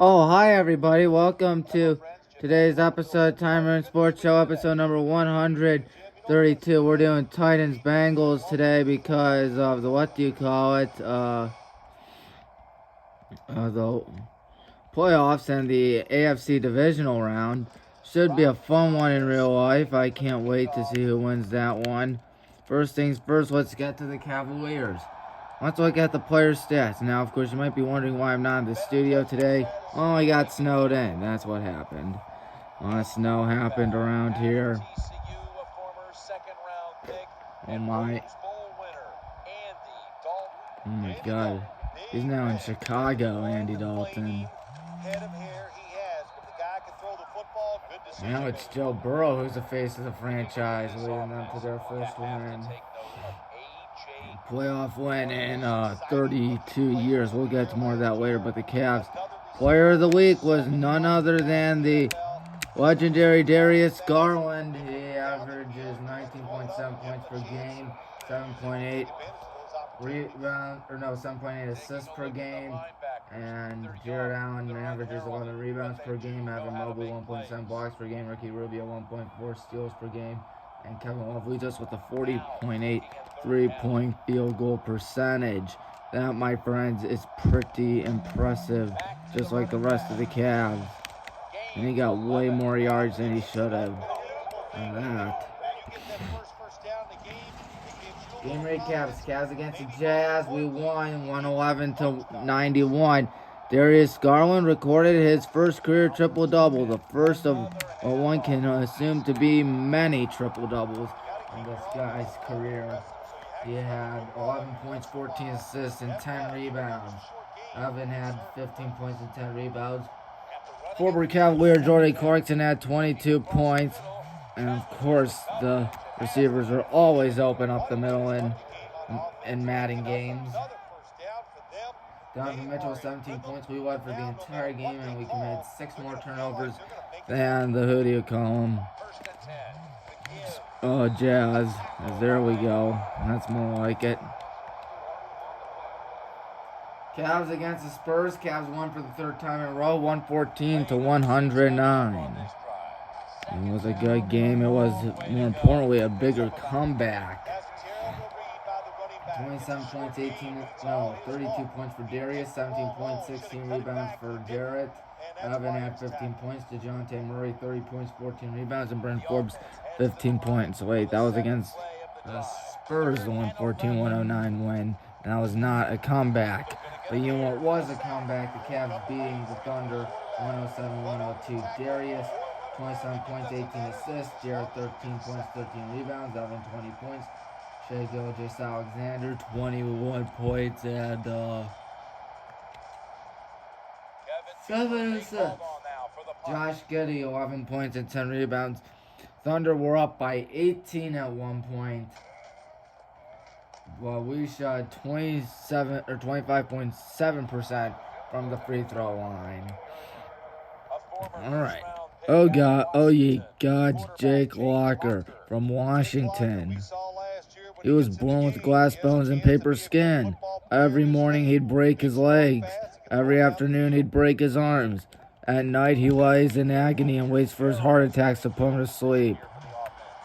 Oh, hi everybody. Welcome to today's episode of Timer and Sports Show, episode number 132. We're doing Titans Bengals today because of the the playoffs and the AFC divisional round. Should be a fun one in real life. I can't wait to see who wins that one. First things first, let's get to the Cavaliers. Let's look at the player stats. Now, of course, you might be wondering why I'm not in the studio today. Well, I got snowed in. That's what happened. A lot of snow happened around here. Oh my. Oh my God. He's now in Chicago, Andy Dalton. Now it's Joe Burrow who's the face of the franchise, leading them to their first win. Playoff win in 32 years. We'll get to more of that later, but the Cavs player of the week was none other than the legendary Darius Garland. He averages 19.7 points per game, 7.8 assists per game, and Jared Allen averages 11 rebounds per game, Evan Mobley 1.7 blocks per game, Ricky Rubio 1.4 steals per game, and Kevin Love leads us with a 40.8 3-point field goal percentage. That, my friends, is pretty impressive, just like the rest of the Cavs. And he got way more yards than he should have. And that. Game recaps. Cavs against the Jazz. We won 111-91. Darius Garland recorded his first career triple-double, the first of what one can assume to be many triple-doubles in this guy's career. He had 11 points, 14 assists, and 10 rebounds. Evan had 15 points and 10 rebounds. Former Cavalier Jordan Clarkson had 22 points. And of course, the receivers are always open up the middle in Madden games. Donovan Mitchell with 17 points. We led for the entire game, and we committed 6 more turnovers than the who do you call him? Oh, Jazz. There we go. That's more like it. Cavs against the Spurs. Cavs won for the third time in a row, 114-109. It was a good game. It was, more importantly, a bigger comeback. 27 points, 32 points for Darius, 17 points, 16 rebounds for Jarrett. Evan had 15 points. DeJounte Murray, 30 points, 14 rebounds. And Brent Forbes, 15 points. Wait, that was against the Spurs, the 114-109 win. And that was not a comeback. But you know what was a comeback? The Cavs beating the Thunder 107-102. Darius, 27 points, 18 assists. Jarrett, 13 points, 13 rebounds. Evan, 20 points. Shai Gilgeous-Alexander, 21 points, and 7 assists. Josh Giddey, 11 points and 10 rebounds. Thunder were up by 18 at one point. Well, we shot 25.7% from the free throw line. All right. Oh God! Oh ye gods! Jake Locker from Washington. He was born with glass bones and paper skin. Every morning he'd break his legs. Every afternoon he'd break his arms. At night he lies in agony and waits for his heart attacks to put him to sleep.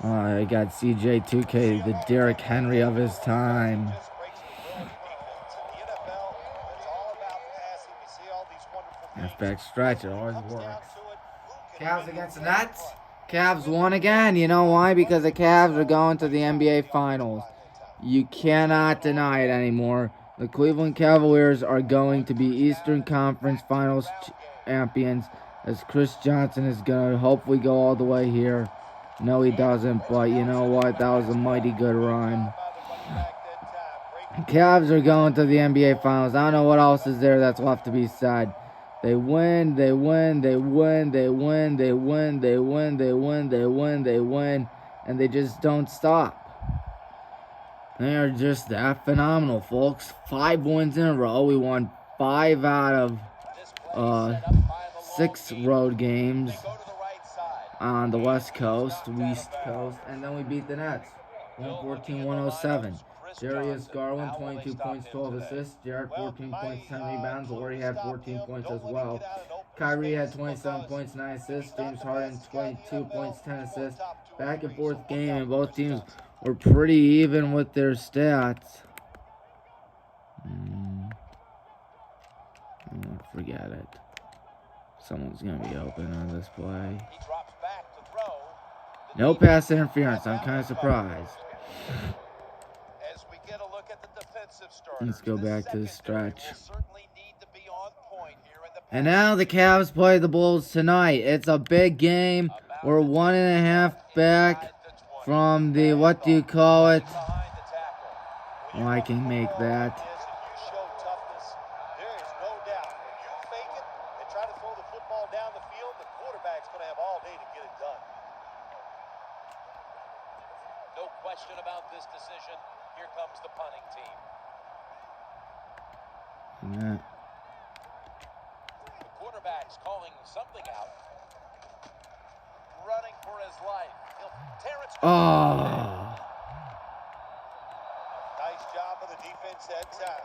I got CJ2K, the Derrick Henry of his time. Halfback stretch, it always works. Cavs against the Nets. Cavs won again. You know why? Because the Cavs are going to the NBA Finals. You cannot deny it anymore. The Cleveland Cavaliers are going to be Eastern Conference Finals champions, as Chris Johnson is going to hopefully go all the way here. No, he doesn't, but you know what? That was a mighty good run. Cavs are going to the NBA Finals. I don't know what else is there that's left to be said. They win, they win, they win, they win, they win, they win, they win, they win, they win, and they just don't stop. They are just that phenomenal, folks. 5 wins in a row. We won 5 out of 6 road games on the West Coast, and then we beat the Nets, 114-107. Darius Garland, 22 points, 12 assists. Jarrett, 14 points, 10 rebounds. Laurie had 14 points as well. Kyrie had 27 points, 9 assists. James Harden, 22 points, 10 assists. Back and forth game, and both teams were pretty even with their stats. Forget it. Someone's going to be open on this play. No pass interference. I'm kind of surprised. Let's go back to the stretch. And now the Cavs play the Bulls tonight. It's a big game. We're 1.5 back from the, what do you call it? Oh, I can make that. No question about this decision. Here comes the punting team. Yeah. The quarterback's calling something out. Running for his life. Terrence. Oh. Nice job of the defense that time.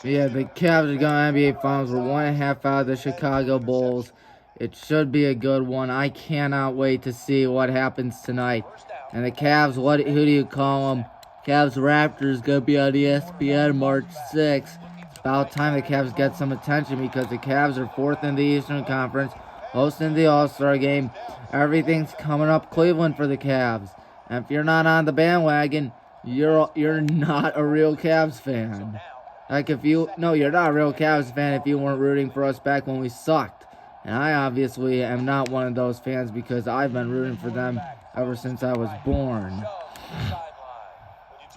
Yeah, the Cavs are going to NBA Finals. We're 1.5 out of the Chicago Bulls. It should be a good one. I cannot wait to see what happens tonight. And the Cavs, who do you call them? Cavs Raptors going to be on ESPN March 6th. It's about time the Cavs get some attention because the Cavs are 4th in the Eastern Conference, hosting the All-Star game. Everything's coming up Cleveland for the Cavs. And if you're not on the bandwagon, you're not a real Cavs fan. Like you're not a real Cavs fan if you weren't rooting for us back when we sucked. And I obviously am not one of those fans because I've been rooting for them ever since I was born.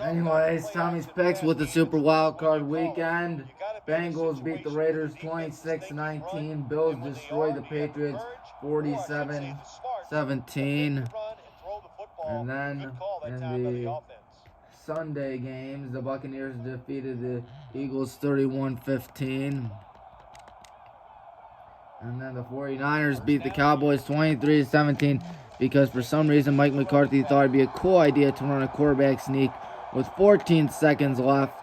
Anyways, Tommy's picks with the Super Wildcard Weekend. Bengals beat the Raiders 26-19. Bills destroy the Patriots 47-17. And then in the Sunday games, the Buccaneers defeated the Eagles 31-15. And then the 49ers beat the Cowboys 23-17 because for some reason Mike McCarthy thought it'd be a cool idea to run a quarterback sneak with 14 seconds left.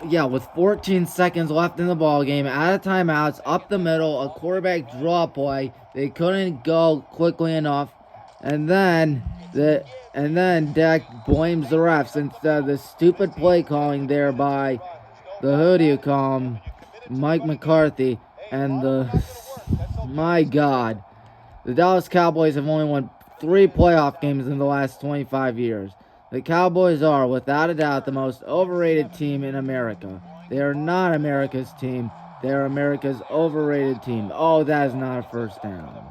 Yeah, with 14 seconds left in the ball game, out of timeouts, up the middle, a quarterback draw play. They couldn't go quickly enough, and then Dak blames the refs instead of the stupid play calling there by who do you call him, Mike McCarthy. And my God, the Dallas Cowboys have only won 3 playoff games in the last 25 years. The Cowboys are, without a doubt, the most overrated team in America. They are not America's team. They are America's overrated team. Oh, that is not a first down.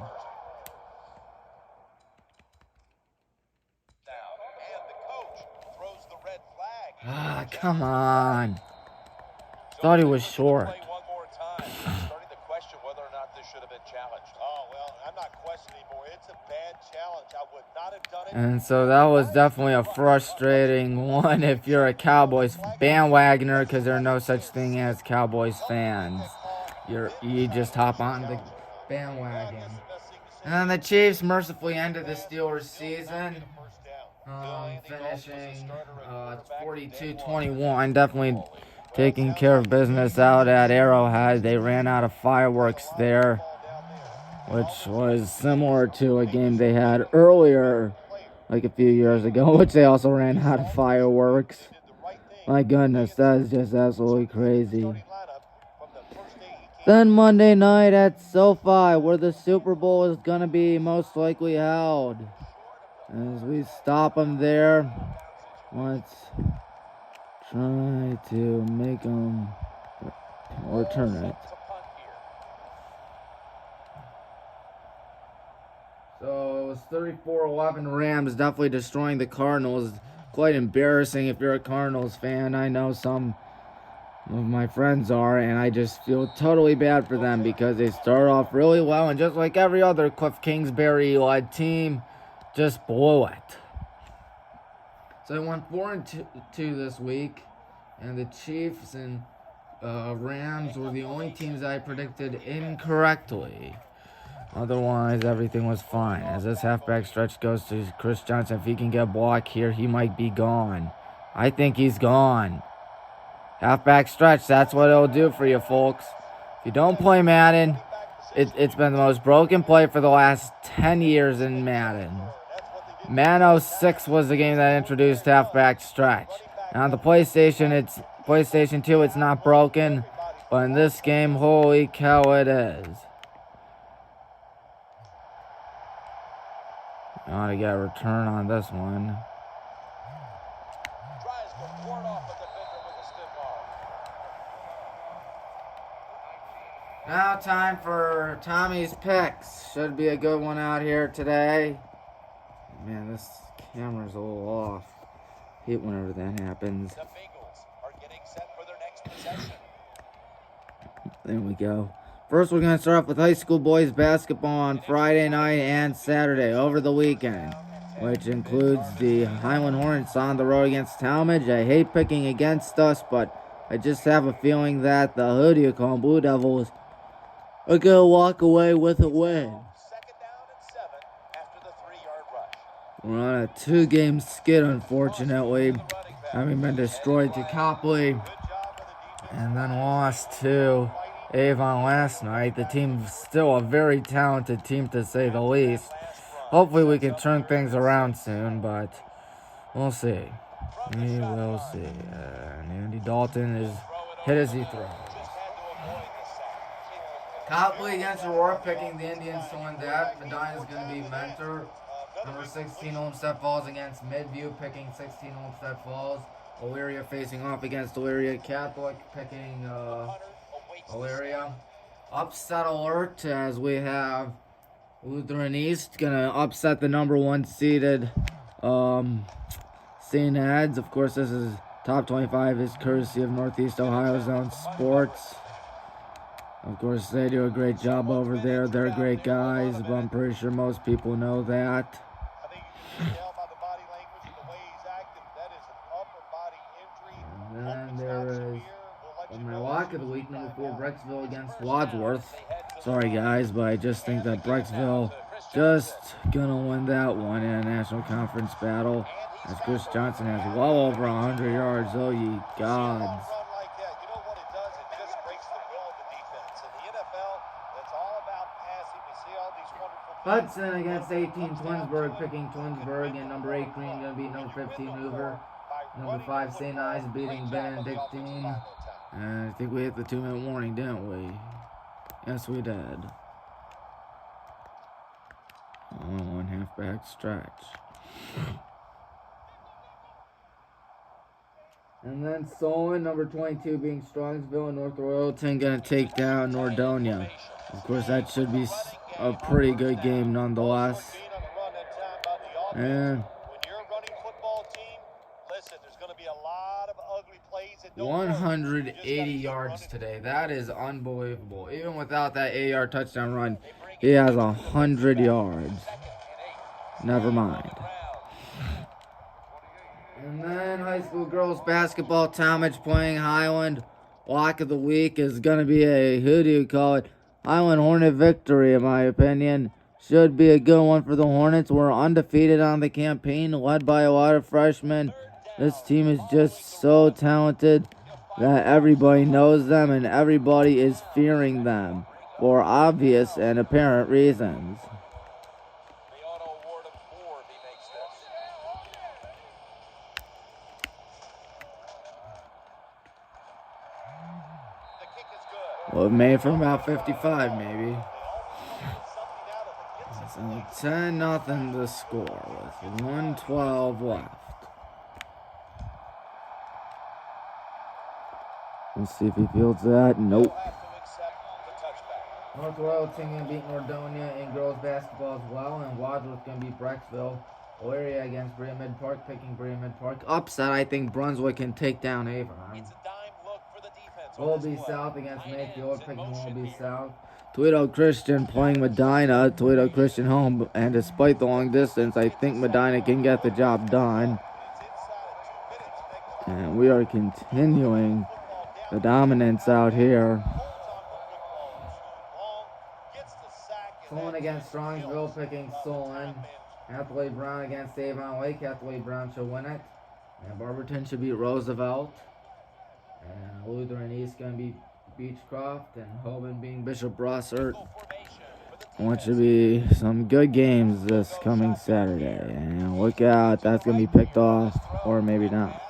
Ah, come on. Thought he was short. And so that was definitely a frustrating one if you're a Cowboys bandwagoner, because there are no such thing as Cowboys fans. You just hop on the bandwagon. And the Chiefs mercifully ended the Steelers' season, finishing 42-21. Definitely taking care of business out at Arrowhead. They ran out of fireworks there, which was similar to a game they had earlier, like a few years ago, which they also ran out of fireworks. My goodness, that is just absolutely crazy. Then Monday night at SoFi, where the Super Bowl is going to be most likely held. As we stop them there, let's try to make them return it. So it was 34-11 Rams, definitely destroying the Cardinals. Quite embarrassing if you're a Cardinals fan. I know some of my friends are, and I just feel totally bad for them because they start off really well, and just like every other Cliff Kingsbury-led team, just blew it. So they won 4-2 this week, and the Chiefs and Rams were the only teams I predicted incorrectly. Otherwise, everything was fine. As this halfback stretch goes to Chris Johnson, if he can get a block here, he might be gone. I think he's gone. Halfback stretch, that's what it'll do for you, folks. If If you don't play Madden, it's been the most broken play for the last 10 years in Madden. Madden 06 was the game that introduced halfback stretch. And on the PlayStation 2, it's not broken, but in this game, holy cow, it is. I ought to get a return on this one. Now time for Tommy's picks. Should be a good one out here today. Man, this camera's a little off. Hate whenever that happens. The Bengals are getting set for their next possession. There we go. First, we're going to start off with high school boys basketball on Friday night and Saturday over the weekend, which includes the Highland Hornets on the road against Talmadge. I hate picking against us, but I just have a feeling that the who do you call them, Blue Devils are going to walk away with a win. Second down and 7 after the 3-yard rush. We're on a 2-game skid, unfortunately, having been destroyed to Copley and then lost to Avon last night. The team's still a very talented team, to say the least. Hopefully we can turn things around soon, but we'll see. We will see. And Andy Dalton is hit as he throws. Copley against Aurora, picking the Indians to win that. Medina is going to be mentor. Number 16, Olmsted Falls against Midview, picking 16, Olmsted Falls. Elyria facing off against Elyria Catholic, picking Elyria. Upset alert, as we have Lutheran East going to upset the number 1 seeded St. Ed's. Of course, this is top 25 is courtesy of Northeast Ohio Zone Sports. Of course, they do a great job over there. They're great guys, but I'm pretty sure most people know that. I think you can tell by the body language and the way he's acting, that is an upper body injury. And then there is my lock of the week, number 4, Brecksville against Wadsworth. Sorry, guys, but I just think that Brecksville just gonna win that one in a national conference battle, as Chris Johnson has well over 100 yards. Oh, ye gods. Hudson against 18, Twinsburg, picking Twinsburg, and number 8, Green, going to beat number 15, Hoover. Number 5, St. Ives, beating Benedictine. And I think we hit the 2-minute warning, didn't we? Yes, we did. One halfback stretch. And then Solon, number 22, being Strongsville, and North Royalton, going to take down Nordonia. Of course, that should be a pretty good game nonetheless. And 180 yards today. That is unbelievable. Even without that 8-yard touchdown run, he has 100 yards. Never mind. And then high school girls basketball, Talmadge playing Highland. Lock of the week is going to be a, who do you call it, Highland Hornet victory, in my opinion. Should be a good one for the Hornets. We're undefeated on the campaign, led by a lot of freshmen. This team is just so talented that everybody knows them and everybody is fearing them for obvious and apparent reasons. Well, made from about 55, maybe. It's only 10-0 the score with 1:12 left. Let's see if he fields that. Nope. North Royalton going to beat Nordonia in girls basketball as well, and Wadsworth going to beat Brecksville. Elyria against Brea Mid Park, picking Brea Mid Park. Upset, I think Brunswick can take down Avon. Holby South against Mayfield, picking Holby South. Toledo Christian playing Medina. Toledo Christian home, and despite the long distance, I think Medina can get the job done. And we are continuing the dominance out here. Solon against Strongsville, picking Solon. Hathaway Brown against Avon Lake. Hathaway Brown should win it. And Barberton should beat Roosevelt. And Lutheran East going to be Beechcroft and Hoban being Bishop Brossart. I want you to be some good games this coming Saturday. And look out, that's going to be picked off, or maybe not.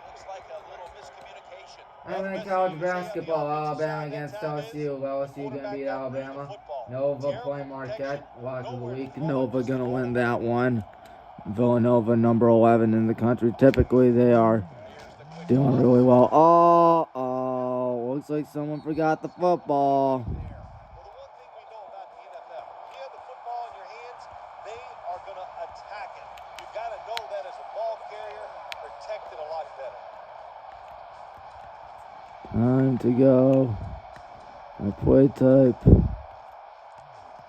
Looks like a little miscommunication. And then college basketball, Alabama against LSU. LSU going to beat Alabama. Nova playing Marquette. Lock of the week. Nova going to win that one. Villanova, number 11 in the country. Typically, they are doing really well. Oh, looks like someone forgot the football. Well, the one thing we know about the NFL, if you have the football in your hands, they are going to attack it. You've got to know that as a ball carrier, protect it a lot better. Time to go. My play type.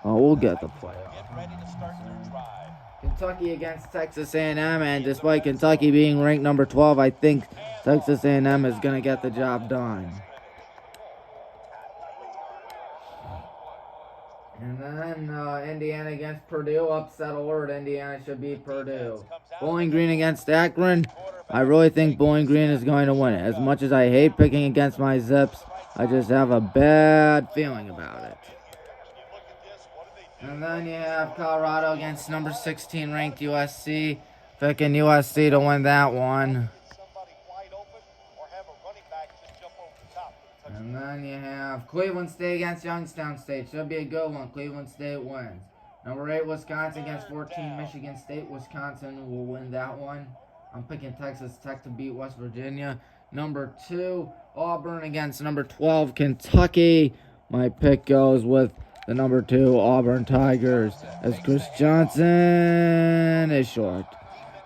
Oh, we'll get the play. Get ready to start their drive. Kentucky against Texas A&M, and despite Kentucky being ranked number 12, I think Texas A&M is going to get the job done. And then Indiana against Purdue, upset alert. Indiana should beat Purdue. Bowling Green against Akron. I really think Bowling Green is going to win it. As much as I hate picking against my Zips, I just have a bad feeling about it. And then you have Colorado against number 16 ranked USC. Picking USC to win that one. Somebody wide open or have a running back just jump over the top for the touchdown. And then you have Cleveland State against Youngstown State. Should be a good one. Cleveland State wins. Number 8, Wisconsin against 14, Michigan State. Wisconsin will win that one. I'm picking Texas Tech to beat West Virginia. Number 2, Auburn against number 12, Kentucky. My pick goes with the number 2 Auburn Tigers as Chris Johnson is short.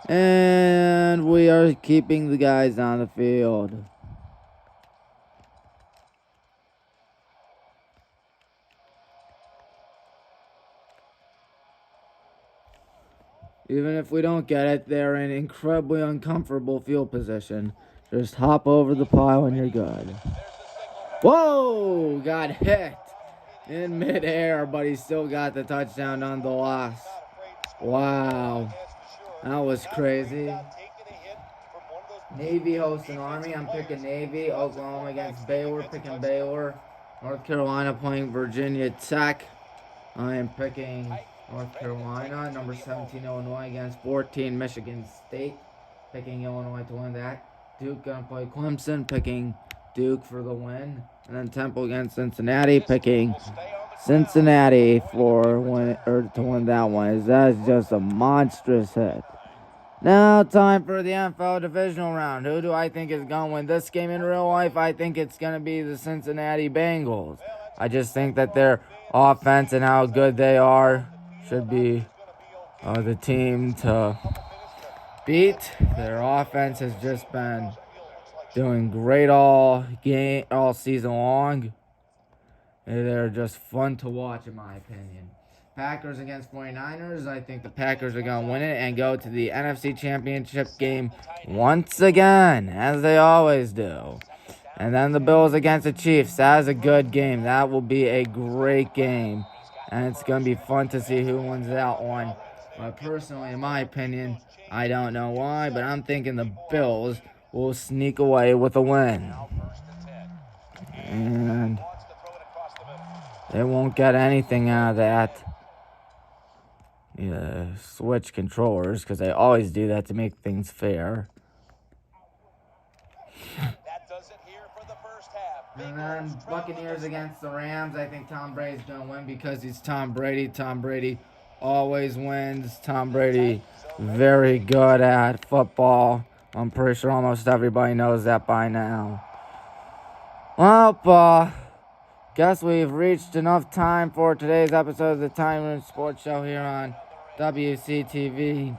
And we are keeping the guys on the field. Even if we don't get it, they're in incredibly uncomfortable field position. Just hop over the pile and you're good. Whoa! Got hit in midair, but he still got the touchdown nonetheless. Wow. That was crazy. Navy hosting Army. I'm picking Navy. Oklahoma against Baylor. Picking Baylor. North Carolina playing Virginia Tech. I am picking North Carolina. Number 17 Illinois against 14 Michigan State. Picking Illinois to win that. Duke gonna play Clemson. Picking Duke for the win. And then Temple against Cincinnati. Picking Cincinnati to win that one. That's just a monstrous hit. Now time for the NFL divisional round. Who do I think is going to win this game in real life? I think it's going to be the Cincinnati Bengals. I just think that their offense and how good they are should be the team to beat. Their offense has just been doing great all season long. They're just fun to watch, in my opinion. Packers against 49ers. I think the Packers are going to win it and go to the NFC Championship game once again, as they always do. And then the Bills against the Chiefs. That is a good game. That will be a great game. And it's going to be fun to see who wins that one. But personally, in my opinion, I don't know why, but I'm thinking the Bills will sneak away with a win. And they won't get anything out of that. Switch controllers, because they always do that to make things fair. That does it here for the first half. And then Buccaneers against the Rams. I think Tom Brady's going to win because he's Tom Brady. Tom Brady always wins. Tom Brady, very good at football. I'm pretty sure almost everybody knows that by now. Well, guess we've reached enough time for today's episode of the Time Room Sports Show here on WCTV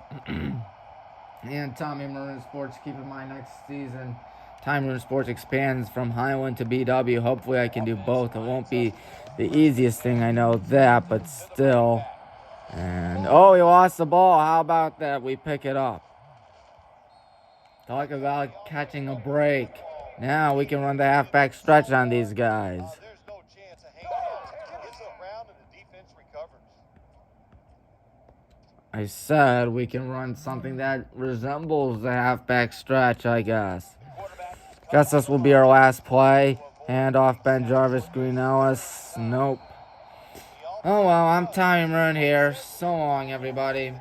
and Tommy Maroon Sports. Keep in mind, next season, Time Room Sports expands from Highland to BW. Hopefully I can do both. It won't be the easiest thing, I know that, but still. And, oh, he lost the ball. How about that? We pick it up. Talk about catching a break. Now we can run the halfback stretch on these guys. There's no chance of hanging on. Gets around and the defense recovers. I said we can run something that resembles the halfback stretch, I guess. Guess this will be our last play. Hand off Ben Jarvis, Green Ellis. Nope. Oh well, I'm Tommy Maroon here. So long, everybody.